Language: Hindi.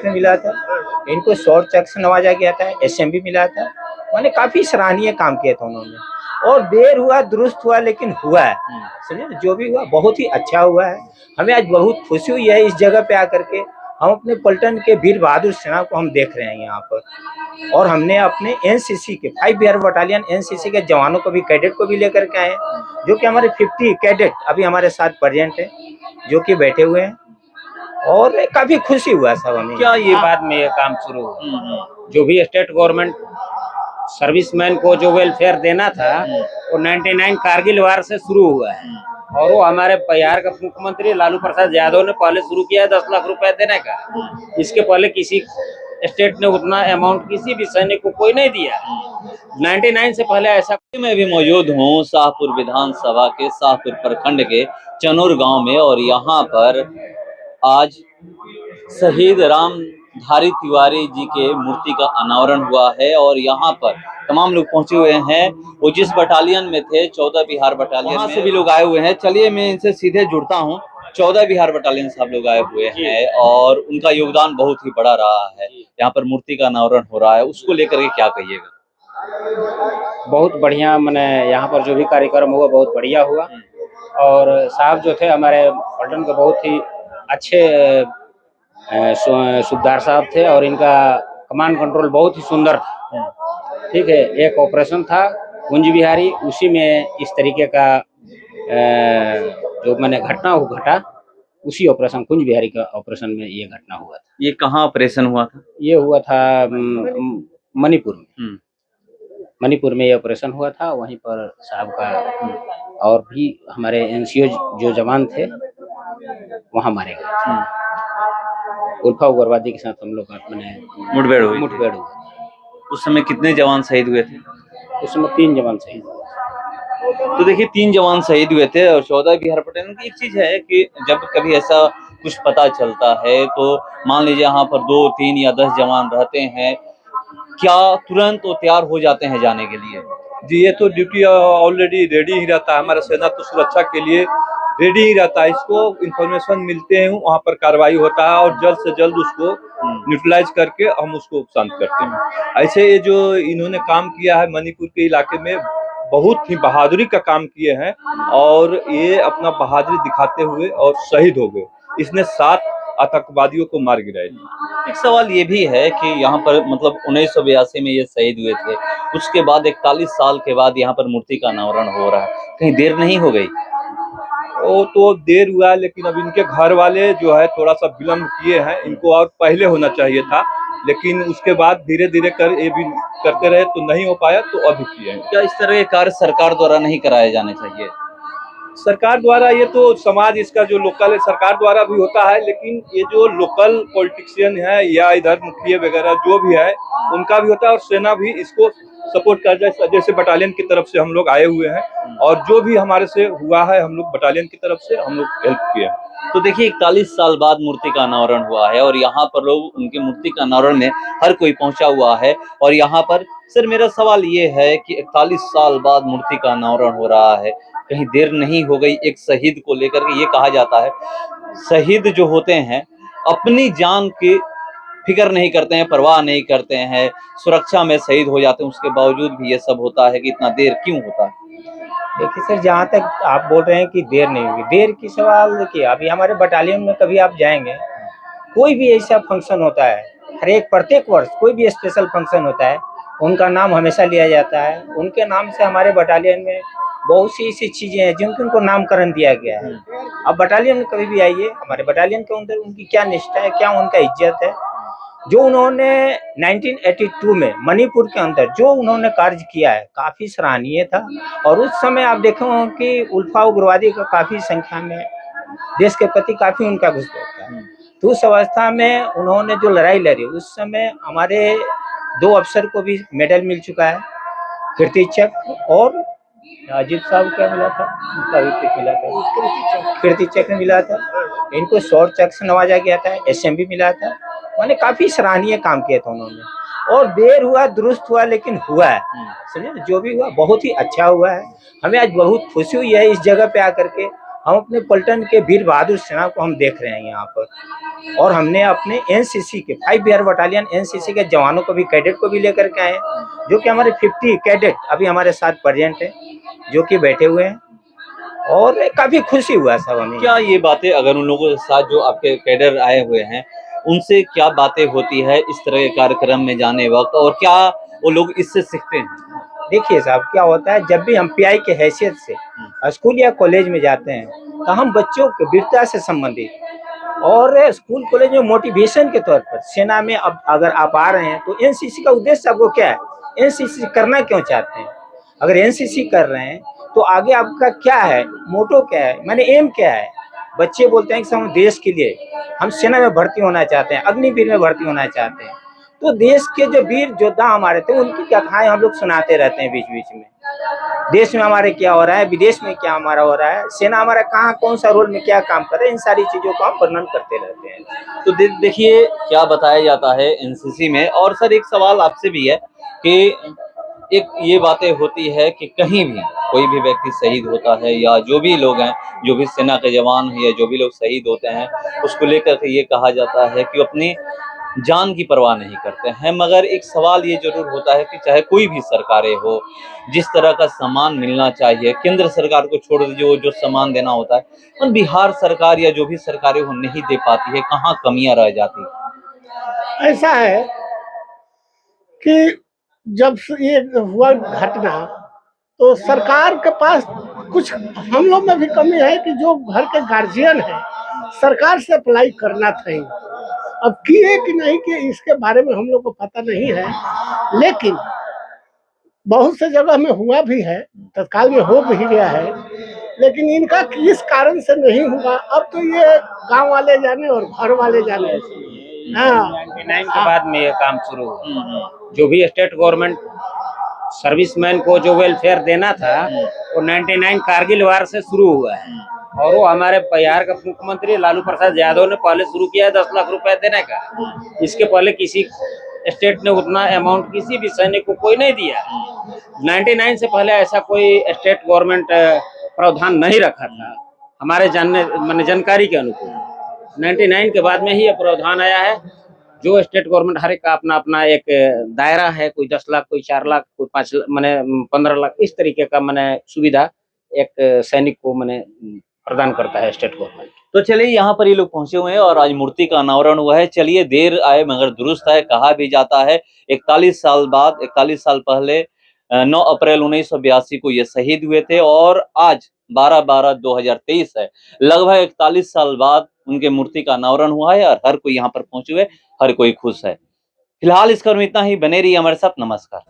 चक्र मिला था, इनको शौर्य चक्र से नवाजा गया था, SMB मिला था। मैंने काफी सराहनीय काम किया था उन्होंने, और देर हुआ दुरुस्त हुआ लेकिन हुआ है। समझे, जो भी हुआ बहुत ही अच्छा हुआ है। हमें आज बहुत खुशी हुई है इस जगह पे आकर के। हम अपने पलटन के वीर बहादुर सेना को हम देख रहे हैं यहाँ पर, और हमने अपने NCC के 5 बिहार बटालियन NCC के जवानों को भी, कैडेट को भी लेकर के आए, जो कि हमारे 50 कैडेट अभी हमारे साथ प्रेजेंट है, जो कि बैठे हुए हैं, और काफी खुशी हुआ सब हमें। क्या ये बाद में ये काम शुरू हुआ? जो भी स्टेट गवर्नमेंट सर्विसमैन को जो वेलफेयर देना था वो 99 कारगिल वार से शुरू हुआ है, और वो हमारे बिहार का मुख्यमंत्री लालू प्रसाद यादव ने पहले शुरू किया है 10 लाख रुपए देने का। इसके पहले किसी स्टेट ने उतना अमाउंट किसी भी सैनिक को कोई नहीं दिया। 99 से पहले ऐसा। मैं भी मौजूद हूँ शाहपुर विधानसभा के शाहपुर प्रखंड के चनूर गांव में, और यहाँ पर आज शहीद रामधारी तिवारी जी के मूर्ति का अनावरण हुआ है, और यहाँ पर तमाम लोग पहुंचे हुए हैं। वो जिस बटालियन में थे 14 बिहार बटालियन, वहाँ से भी लोग आए हुए हैं। चलिए मैं इनसे सीधे जुड़ता हूँ। 14 बिहार बटालियन से आप लोग आए हुए हैं, और उनका योगदान बहुत ही बड़ा रहा है। यहाँ पर मूर्ति का अनावरण हो रहा है, उसको लेकर के क्या कहिएगा? बहुत बढ़िया, मैंने यहाँ पर जो भी कार्यक्रम हुआ बहुत बढ़िया हुआ, और साहब जो थे हमारे पलटन के बहुत ही अच्छे सुबदार साहब थे, और इनका कमांड कंट्रोल बहुत ही सुंदर था। ठीक है, एक ऑपरेशन था कुंज बिहारी, उसी में इस तरीके का जो मैंने घटना घटा, उसी ऑपरेशन कुंज बिहारी का ऑपरेशन में ये घटना हुआ था। ये कहाँ ऑपरेशन हुआ था? ये हुआ था मणिपुर में। मणिपुर में ये ऑपरेशन हुआ था। वहीं पर साहब का और भी हमारे NCO जो जवान थे वहाँ मारे गए। उल्फा उग्रवादी के साथ हम लोग का मैंने मुठभेड़ हुई। हुआ। उस समय कितने जवान शहीद हुए थे? उस समय 3 जवान शहीद हुए। तो देखिए 3 जवान शहीद हुए थे, और 14 बिहार बटालियन की एक चीज है कि जब कभी ऐसा कुछ पता चलता है तो मान लीजिए यहाँ पर 2, 3 या 10 जवान रहते हैं, क्या तुरंत वो तैयार हो जाते हैं जाने के लिए? जी, ये तो ड्यूटी ऑलरेडी रेडी ही रहता है। हमारा सेना तो सुरक्षा के लिए रेडी ही रहता है। इसको इंफॉर्मेशन मिलते हैं, वहाँ पर कार्रवाई होता है, और जल्द से जल्द उसको न्यूट्रलाइज करके हम उसको शांत करते हैं। ऐसे ये जो इन्होंने काम किया है मणिपुर के इलाके में, बहुत ही बहादुरी का काम किए हैं, और ये अपना बहादुरी दिखाते हुए और शहीद हो गए। इसने 7 आतंकवादियों को मार गिराए। एक सवाल ये भी है कि यहाँ पर मतलब 1982 में ये शहीद हुए थे, उसके बाद 41 साल के बाद यहाँ पर मूर्ति का अनावरण हो रहा है, कहीं देर नहीं हो गई? वो तो देर हुआ, लेकिन अब इनके घर वाले जो है थोड़ा सा विलम्ब किए हैं। इनको और पहले होना चाहिए था, लेकिन उसके बाद धीरे धीरे कर ये भी करते रहे तो नहीं हो पाया, तो अभी किए हैं। क्या इस तरह के कार्य सरकार द्वारा नहीं कराए जाने चाहिए? सरकार द्वारा, ये तो समाज इसका जो लोकल है सरकार द्वारा भी होता है, लेकिन ये जो लोकल पॉलिटिशियन है या इधर मुखिया वगैरह जो भी है उनका भी होता है, और सेना भी इसको सपोर्ट कर जाए। जैसे बटालियन की तरफ से हम लोग आए हुए हैं, और जो भी हमारे से हुआ है हम लोग बटालियन की तरफ से हम लोग हेल्प किए। तो देखिए 41 साल बाद मूर्ति का अनावरण हुआ है, और यहाँ पर लोग उनके मूर्ति का अनावरण में हर कोई पहुंचा हुआ है। और यहाँ पर सर मेरा सवाल ये है कि 41 साल बाद मूर्ति का अनावरण हो रहा है, कहीं देर नहीं हो गई? एक शहीद को लेकर के ये कहा जाता है, शहीद जो होते हैं अपनी जान की फिक्र नहीं करते हैं, परवाह नहीं करते हैं, सुरक्षा में शहीद हो जाते हैं, उसके बावजूद भी ये सब होता है कि इतना देर क्यों होता है? देखिए सर, जहाँ तक आप बोल रहे हैं कि देर नहीं होगी, देर की सवाल देखिए, अभी हमारे बटालियन में कभी आप जाएंगे, कोई भी ऐसा फंक्शन होता है, हर एक प्रत्येक वर्ष कोई भी स्पेशल फंक्शन होता है, उनका नाम हमेशा लिया जाता है। उनके नाम से हमारे बटालियन में बहुत सी ऐसी चीजें हैं जिनको उनको नामकरण दिया गया है। अब बटालियन में कभी भी आइए, हमारे बटालियन के अंदर उनकी क्या निष्ठा है, क्या उनका इज्जत है, जो उन्होंने 1982 में मणिपुर के अंदर जो उन्होंने कार्य किया है काफी सराहनीय था। और उस समय आप देखे हों कि उल्फा उग्रवादी का काफी संख्या में देश के प्रति काफी उनका घुसपैठ था। तो उस अवस्था में उन्होंने जो लड़ाई लड़ी, उस समय हमारे 2 अफसर को भी मेडल मिल चुका है, कीर्ति चक्र, और अजीत साहब क्या मिला था, मिला था, कीर्ति चक्र मिला था। इनको शौर्य चक्र से नवाजा गया था, SMB मिला था। मैंने काफी सराहनीय काम किया था उन्होंने, और देर हुआ दुरुस्त हुआ लेकिन हुआ है। समझे, जो भी हुआ बहुत ही अच्छा हुआ है। हमें आज बहुत खुशी हुई है इस जगह पे आकर के। हम अपने पलटन के वीर बहादुर सेना को हम देख रहे हैं यहाँ पर। और हमने अपने एनसीसी के 5 बिहार बटालियन एनसीसी के जवानों को भी, कैडेट को भी लेकर के आए हैं, जो कि हमारे 50 कैडेट अभी हमारे साथ प्रेजेंट है, जो कि बैठे हुए हैं, और काफी खुशी हुआ सब हमें। क्या ये बातें, अगर उन लोगों के साथ जो आपके कैडर आए हुए हैं, उनसे क्या बातें होती है इस तरह के कार्यक्रम में जाने वक्त, और क्या वो लोग इससे सीखते हैं? देखिए साहब, क्या होता है, जब भी हम पीआई के हैसियत से स्कूल या कॉलेज में जाते हैं, तो हम बच्चों के वीरता से संबंधित और स्कूल कॉलेज में मोटिवेशन के तौर पर, सेना में अब अगर आप आ रहे हैं तो एनसीसी का उद्देश्य आपको क्या है, एनसीसी करना क्यों चाहते हैं, अगर एनसीसी कर रहे हैं तो आगे आपका क्या है, मोटो क्या है, माने एम क्या है। बच्चे बोलते हैं कि हम देश के लिए हम सेना में भर्ती होना चाहते हैं, अग्निवीर में भर्ती होना चाहते हैं। तो देश के जो वीर योद्धा हमारे थे, उनकी कथाएं हम लोग सुनाते रहते हैं बीच बीच में। देश में हमारे क्या हो रहा है, विदेश में क्या हमारा हो रहा है, सेना हमारा कहाँ कौन सा रोल में क्या काम कर रहे हैं, इन सारी चीजों को हम वर्णन करते रहते हैं। तो देखिए क्या बताया जाता है एनसीसी में। और सर, एक सवाल आपसे भी है कि एक ये बातें होती है कि कहीं भी कोई भी व्यक्ति शहीद होता है, या जो भी लोग हैं, जो भी सेना के जवान हैं, या जो भी लोग शहीद होते हैं, उसको लेकर के ये कहा जाता है कि अपनी जान की परवाह नहीं करते हैं। मगर एक सवाल ये जरूर होता है कि चाहे कोई भी सरकारें हो, जिस तरह का सम्मान मिलना चाहिए, केंद्र सरकार को छोड़ दीजिए, वो जो सम्मान देना होता है, उन बिहार सरकार या जो भी सरकारें वो नहीं दे पाती है। कहाँ कमियां रह जाती है? ऐसा है कि जब से ये हुआ घटना, तो सरकार के पास कुछ हम लोग में भी कमी है कि जो घर के गार्जियन है, सरकार से अप्लाई करना चाहिए। अब किए कि नहीं किए इसके बारे में हम लोग को पता नहीं है, लेकिन बहुत से जगह में हुआ भी है, तत्काल में हो भी गया है, लेकिन इनका किस कारण से नहीं हुआ, अब तो ये गांव वाले जाने और घर वाले जाने। हाँ, 99 के बाद में ये काम शुरू हुआ। जो भी स्टेट गवर्नमेंट सर्विसमैन को जो वेलफेयर देना था, वो 99 कारगिल वार से शुरू हुआ है। और वो हमारे बिहार का मुख्यमंत्री लालू प्रसाद यादव ने पहले शुरू किया है 10 लाख रुपए देने का। इसके पहले किसी स्टेट ने उतना अमाउंट किसी भी सैनिक को कोई नहीं दिया। 99 से पहले ऐसा कोई स्टेट गवर्नमेंट प्रावधान नहीं रखा था हमारे जानकारी के अनुकूल। 99 के बाद में ही ये प्रावधान आया है। जो स्टेट गवर्नमेंट हर एक का अपना अपना एक दायरा है, कोई 10 लाख, कोई 4 लाख, कोई 5 माने 15 लाख, इस तरीके का माने सुविधा एक सैनिक को माने प्रदान करता है स्टेट गवर्नमेंट। तो चलिए, यहाँ पर ये लोग पहुंचे हुए हैं और आज मूर्ति का अनावरण हुआ है। चलिए, देर आए मगर दुरुस्त है। कहा भी जाता है 41 साल बाद, 41 साल पहले 9 अप्रैल 1982 को ये शहीद हुए थे, और आज 12/12/2023 है। लगभग 41 साल बाद उनके मूर्ति का अनावरण हुआ है, और हर कोई यहाँ पर पहुंचे हुए, हर कोई खुश है। फिलहाल इस क्रम में इतना ही। बने रहिए हमारे साथ। नमस्कार।